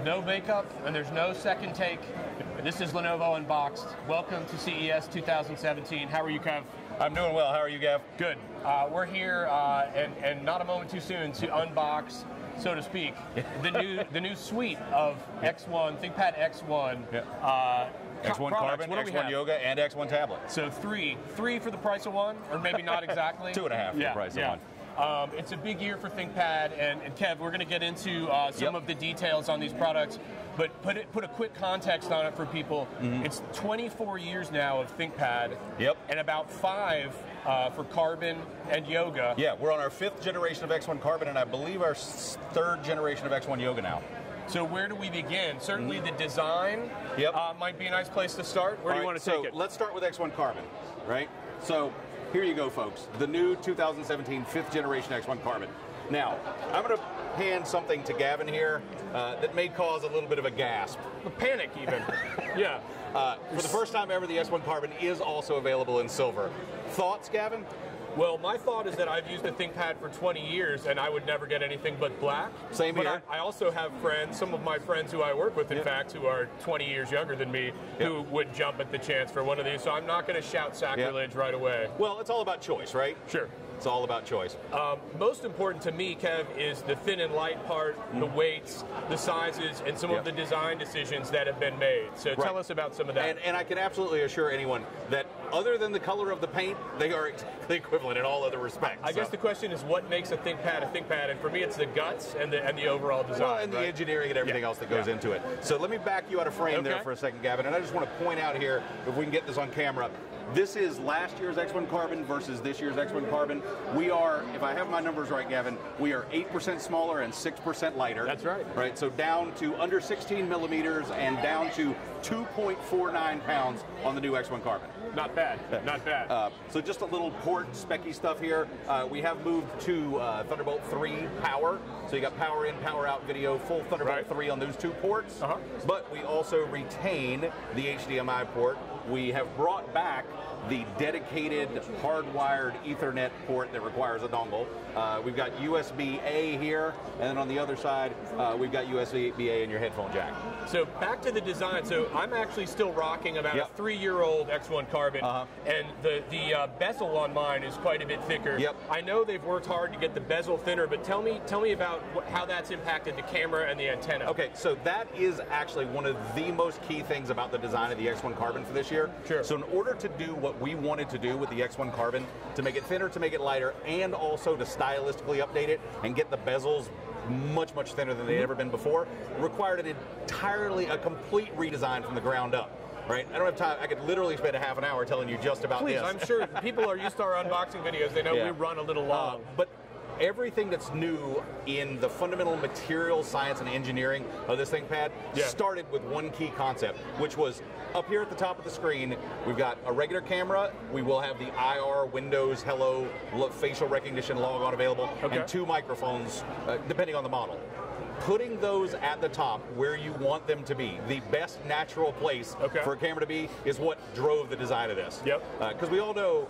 no makeup and there's no second take. This is Lenovo Unboxed. Welcome to CES 2017. How are you, Kev? I'm doing well. How are you, Gav? Good. We're here, and not a moment too soon, to unbox, so to speak, the new suite of X1, ThinkPad X1. X1 Carbon, X1 Yoga, and X1 Tablet. So three for the price of one, or maybe not exactly. 2.5 for the price of one. It's a big year for ThinkPad, and Kev, we're going to get into some of the details on these products, but put a quick context on it for people. It's 24 years now of ThinkPad, and about 5 for Carbon and Yoga. Yeah, we're on our 5th generation of X1 Carbon, and I believe our 3rd generation of X1 Yoga now. So where do we begin? Certainly the design might be a nice place to start. Where do you want to take it? Let's start with X1 Carbon, right? So here you go, folks. The new 2017 5th generation X1 Carbon. Now, I'm going to hand something to Gavin here that may cause a little bit of a gasp. A panic, even. For the first time ever, the X1 Carbon is also available in silver. Thoughts, Gavin? Well, my thought is that I've used a ThinkPad for 20 years and I would never get anything but black. Same here. I also have friends, some of my friends who I work with, in fact, who are 20 years younger than me, who would jump at the chance for one of these. So I'm not going to shout sacrilege right away. Well, it's all about choice, right? Sure. It's all about choice. Most important to me, Kev, is the thin and light part, the weights, the sizes, and some of the design decisions that have been made. So tell us about some of that. And I can absolutely assure anyone that other than the color of the paint, they are exactly equivalent in all other respects. I guess the question is what makes a ThinkPad, and for me it's the guts and the overall design. Well, and the engineering and everything else that goes into it. So let me back you out of frame there for a second, Gavin, and I just want to point out here, if we can get this on camera, this is last year's X1 Carbon versus this year's X1 Carbon. We are, if I have my numbers right, Gavin, we are 8% smaller and 6% lighter. That's right. Right, so down to under 16 millimeters and down to 2.49 pounds on the new X1 Carbon. Not bad, not bad. So just a little port specky stuff here. We have moved to Thunderbolt 3 power. So you got power in, power out video, full Thunderbolt 3 on those 2 ports. But we also retain the HDMI port. We have brought back the dedicated hardwired Ethernet port that requires a dongle. We've got USB-A here, and then on the other side, we've got USB-A in your headphone jack. So back to the design. So I'm actually still rocking about a 3-year-old X1 Carbon, and the bezel on mine is quite a bit thicker. I know they've worked hard to get the bezel thinner, but tell me about how that's impacted the camera and the antenna. Okay, so that is actually one of the most key things about the design of the X1 Carbon for this year. So in order to do what we wanted to do with the X1 Carbon, to make it thinner, to make it lighter, and also to stylistically update it and get the bezels much, much thinner than they'd ever been before, required an entirely, a complete redesign from the ground up. Right? I don't have time. I could literally spend a half an hour telling you just about this. I'm sure people are used to our unboxing videos. They know we run a little long. But everything that's new in the fundamental material science and engineering of this ThinkPad started with one key concept, which was up here at the top of the screen, we've got a regular camera, we will have the IR, Windows, Hello, facial recognition logon available, and 2 microphones, depending on the model. Putting those at the top where you want them to be, the best natural place for a camera to be, is what drove the design of this. Because we all know,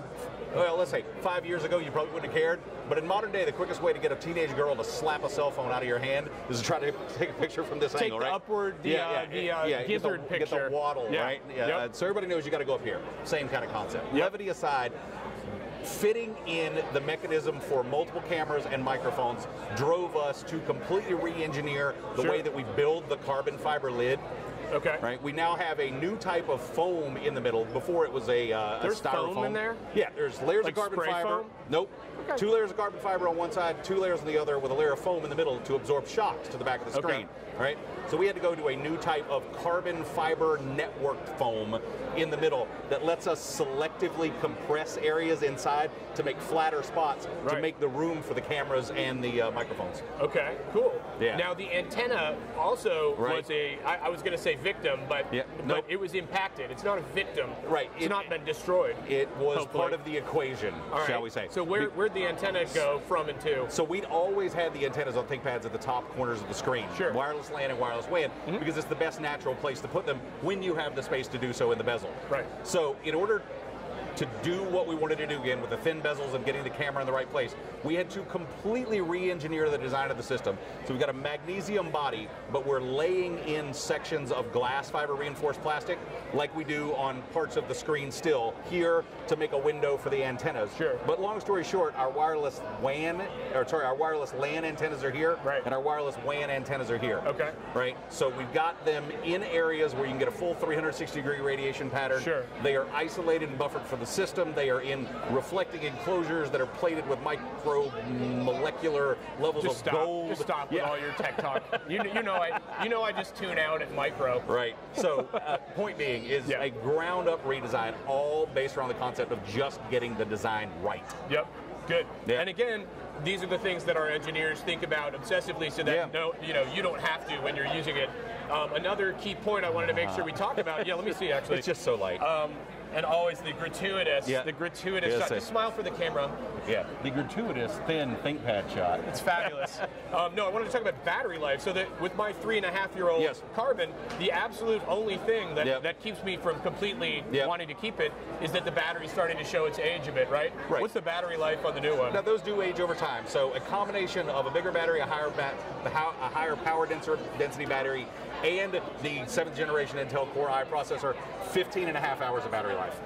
well, let's say 5 years ago you probably wouldn't have cared, but in modern day the quickest way to get a teenage girl to slap a cell phone out of your hand is to try to take a picture from this angle, right? Upward, gizzard picture. Get the waddle, right? So everybody knows you got to go up here. Same kind of concept. Levity aside, fitting in the mechanism for multiple cameras and microphones drove us to completely re-engineer the way that we build the carbon fiber lid. Right. We now have a new type of foam in the middle. Before it was a there's styrofoam foam in there? Yeah, there's layers of carbon fiber. Foam? Nope. 2 layers of carbon fiber on one side, 2 layers on the other, with a layer of foam in the middle to absorb shocks to the back of the screen. Right? So we had to go to a new type of carbon fiber networked foam in the middle that lets us selectively compress areas inside to make flatter spots to make the room for the cameras and the microphones. Okay, cool. Now the antenna also was I was going to say victim, but it was impacted. It's not a victim. It's not been destroyed. It was part of the equation, shall we say. So where'd the antenna go from and to? So we'd always had the antennas on ThinkPads at the top corners of the screen. Wireless LAN and wireless WAN, because it's the best natural place to put them when you have the space to do so in the bezel. So in order to do what we wanted to do again with the thin bezels and getting the camera in the right place, we had to completely re-engineer the design of the system. So we've got a magnesium body, but we're laying in sections of glass fiber reinforced plastic like we do on parts of the screen still here to make a window for the antennas. Sure. But long story short, our wireless LAN antennas are here, right, and our wireless WAN antennas are here. Okay. Right? So we've got them in areas where you can get a full 360-degree radiation pattern. Sure. They are isolated and buffered for the system. They are in reflecting enclosures that are plated with micromolecular levels of gold. Just stop with all your tech talk. You know I just tune out at micro. Right. So point being is a ground-up redesign, all based around the concept of just getting the design right. Yep. Good. Yeah. And again, these are the things that our engineers think about obsessively, so that you don't have to when you're using it. Another key point I wanted to make sure we talk about. Yeah, let me see. Actually, it's just so light. And always the gratuitous shot. Just smile for the camera. Yeah, the gratuitous thin ThinkPad shot. It's fabulous. No, I wanted to talk about battery life. So that with my 3.5-year-old Carbon, the absolute only thing that keeps me from completely wanting to keep it is that the battery's starting to show its age a bit, right? Right. What's the battery life on the new one? Now those do age over time. So a combination of a bigger battery, a higher power density battery, and the 7th generation Intel Core i processor, 15.5 hours of battery life.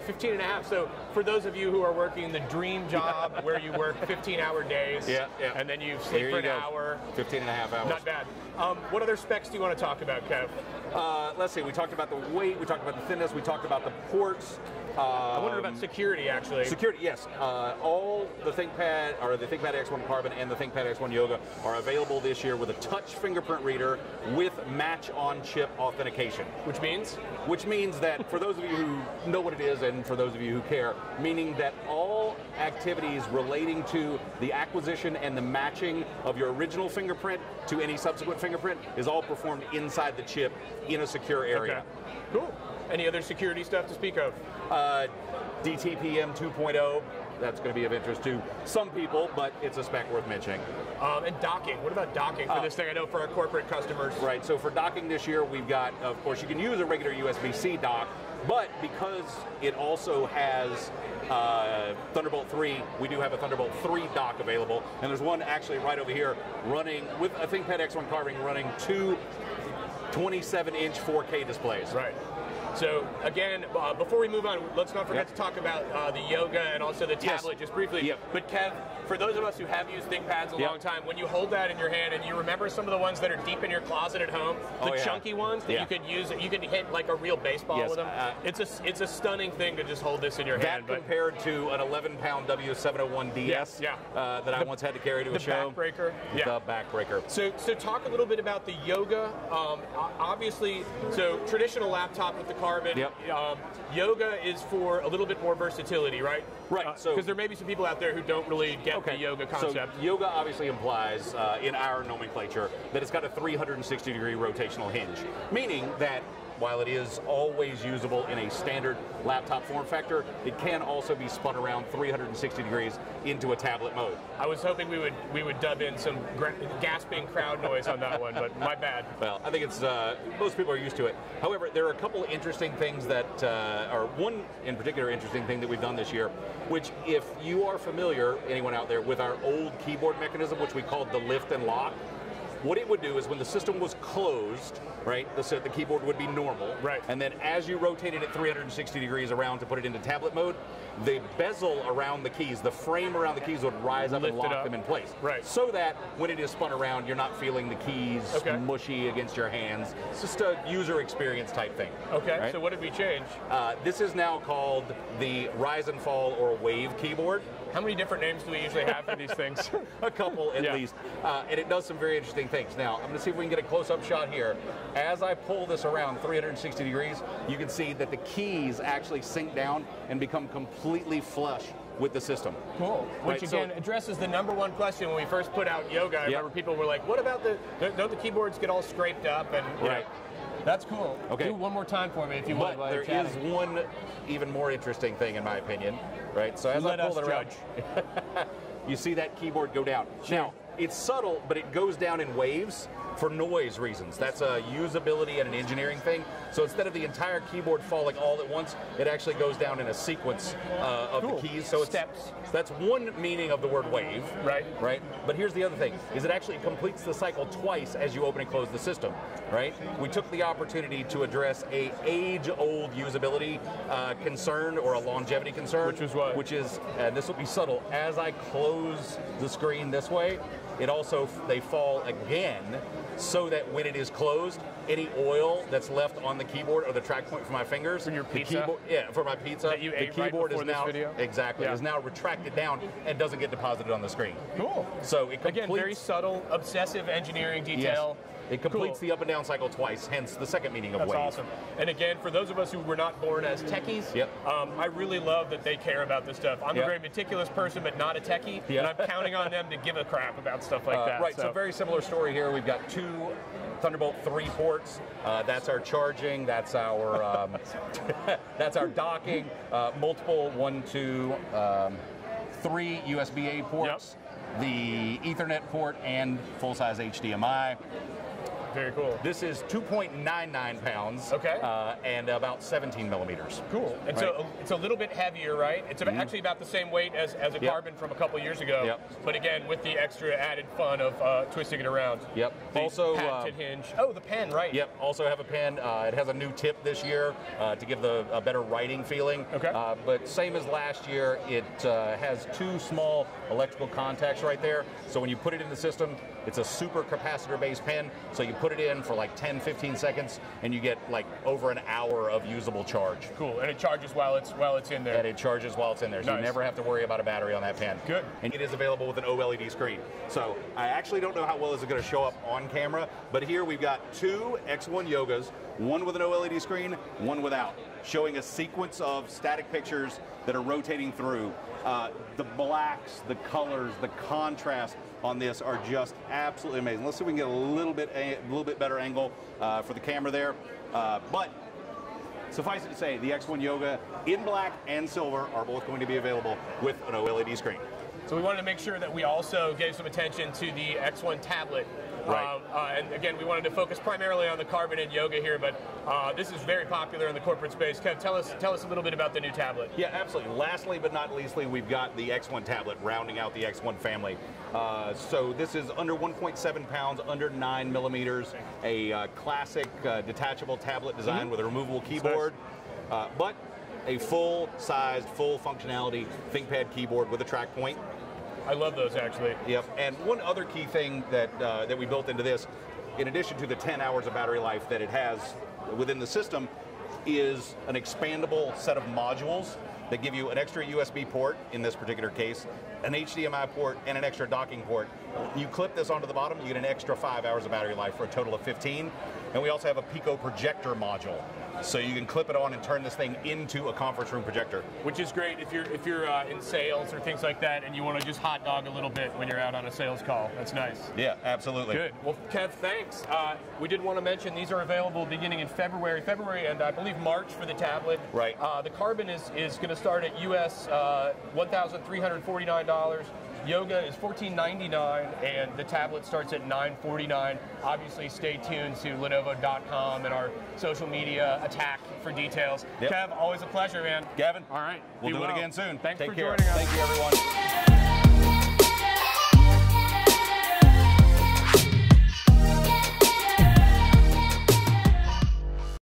15.5. So for those of you who are working the dream job where you work 15-hour days, and then you sleep for an hour. 15.5 hours. Not bad. What other specs do you want to talk about, Kev? Let's see. We talked about the weight. We talked about the thinness. We talked about the ports. I wondered about security, actually. Security, yes. All the ThinkPad, or the ThinkPad X1 Carbon and the ThinkPad X1 Yoga are available this year with a touch fingerprint reader with match-on-chip authentication. Which means? Which means that for those of you who know what it is and for those of you who care, meaning that all activities relating to the acquisition and the matching of your original fingerprint to any subsequent fingerprint is all performed inside the chip in a secure area. Okay. Cool. Any other security stuff to speak of? DTPM 2.0, that's going to be of interest to some people, but it's a spec worth mentioning. And docking. What about docking for this thing? I know for our corporate customers. Right, so for docking this year, we've got, of course, you can use a regular USB-C dock, but because it also has Thunderbolt 3, we do have a Thunderbolt 3 dock available, and there's one actually right over here running, with a ThinkPad X1 Carbon running two 27-inch 4K displays. Right. So again, before we move on, let's not forget to talk about the Yoga and also the tablet just briefly. But Kev, for those of us who have used ThinkPads a long time, when you hold that in your hand and you remember some of the ones that are deep in your closet at home, the chunky ones that you could use, you could hit like a real baseball with them. It's a stunning thing to just hold this in your hand. Compared to an 11-pound W701DS that I once had to carry to a show. The backbreaker. The backbreaker. So talk a little bit about the Yoga. Obviously, so traditional laptop with the Carbon. Yoga is for a little bit more versatility, right? Right. So because there may be some people out there who don't really get the Yoga concept. So Yoga obviously implies, in our nomenclature, that it's got a 360-degree rotational hinge, meaning that while it is always usable in a standard laptop form factor, it can also be spun around 360 degrees into a tablet mode. I was hoping we would dub in some gasping crowd noise on that one, but my bad. Well, I think it's most people are used to it. However, there are a couple of interesting things that, or one in particular interesting thing that we've done this year, which if you are familiar, anyone out there, with our old keyboard mechanism, which we called the lift and lock, what it would do is when the system was closed, right, the keyboard would be normal. Right. And then as you rotated it 360 degrees around to put it into tablet mode, the bezel around the keys, the frame around the keys would rise up and lock them in place. Right. So that when it is spun around, you're not feeling the keys mushy against your hands. It's just a user experience type thing. Okay, right? So what did we change? This is now called the rise and fall or wave keyboard. How many different names do we usually have for these things? A couple at least. And it does some very interesting things. Now, I'm going to see if we can get a close-up shot here. As I pull this around 360 degrees, you can see that the keys actually sink down and become completely flush with the system. Cool. Which again addresses the #1 question when we first put out Yoga. I remember people were like, what about don't the keyboards get all scraped up? And that's cool. Okay. Do one more time for me if you want. But there is one even more interesting thing in my opinion, right? So as I pull it around, you see that keyboard go down. Sure. Now, it's subtle, but it goes down in waves for noise reasons. That's a usability and an engineering thing. So instead of the entire keyboard falling all at once, it actually goes down in a sequence of the keys. So steps. That's one meaning of the word wave. Right. Right. But here's the other thing: is it actually completes the cycle twice as you open and close the system. Right. We took the opportunity to address a age-old usability concern or a longevity concern. Which is what? Which is, and this will be subtle. As I close the screen this way, it also they fall again, so that when it is closed, any oil that's left on the keyboard or the track point for my fingers, for your pizza, keyboard, yeah, for my pizza, that you ate the keyboard right is now this video? exactly is now retracted down and doesn't get deposited on the screen. Cool. So it completes, again, very subtle, obsessive engineering detail. Yes. It completes the up and down cycle twice, hence the second meaning of wave. That's awesome. And again, for those of us who were not born as techies, I really love that they care about this stuff. I'm a very meticulous person, but not a techie, and I'm counting on them to give a crap about stuff like that. Right, so very similar story here. We've got 2 Thunderbolt 3 ports. That's our charging. That's our that's our docking. Multiple 1, 2, 3 USB-A ports. The Ethernet port and full-size HDMI. Very cool. This is 2.99 pounds. Okay. And about 17 millimeters. Cool. And so it's a little bit heavier, right? It's actually about the same weight as a carbon from a couple years ago. But again, with the extra added fun of twisting it around. The also patented hinge. Oh, the pen, right? Also have a pen. It has a new tip this year to give a better writing feeling. Okay. But same as last year, it has 2 small electrical contacts right there. So when you put it in the system, it's a super capacitor-based pen. So you put it in for like 10, 15 seconds, and you get like over an hour of usable charge. Cool, and it charges while it's in there. And it charges while it's in there, so you never have to worry about a battery on that pen. Good. And it is available with an OLED screen. So I actually don't know how well this is going to show up on camera, but here we've got 2 X1 Yogas, one with an OLED screen, one without, showing a sequence of static pictures that are rotating through. The blacks, the colors, the contrast on this are just absolutely amazing. Let's see if we can get a little bit better angle for the camera there. But suffice it to say, the X1 Yoga in black and silver are both going to be available with an OLED screen. So we wanted to make sure that we also gave some attention to the X1 tablet. Right. And again, we wanted to focus primarily on the Carbon and Yoga here, but this is very popular in the corporate space. Kev, tell us a little bit about the new tablet. Yeah, absolutely. Lastly but not leastly, we've got the X1 tablet rounding out the X1 family. So this is under 1.7 pounds, under 9 millimeters, a classic detachable tablet design with a removable keyboard, but a full-sized, full functionality ThinkPad keyboard with a track point. I love those, actually. Yep, and one other key thing that we built into this, in addition to the 10 hours of battery life that it has within the system, is an expandable set of modules that give you an extra USB port, in this particular case, an HDMI port, and an extra docking port. You clip this onto the bottom, you get an extra 5 hours of battery life for a total of 15. And we also have a Pico projector module. So you can clip it on and turn this thing into a conference room projector. Which is great if you're in sales or things like that and you want to just hot dog a little bit when you're out on a sales call. That's nice. Yeah, absolutely. Good. Well, Kev, thanks. We did want to mention these are available beginning in February and I believe March for the tablet. Right. The Carbon is going to start at US $1,349. Yoga is $14.99, and the tablet starts at $9.49. Obviously, stay tuned to Lenovo.com and our social media attack for details. Kev, always a pleasure, man. Gavin, all right, we'll do it again soon. Thanks Take for care. joining us. Thank you, everyone.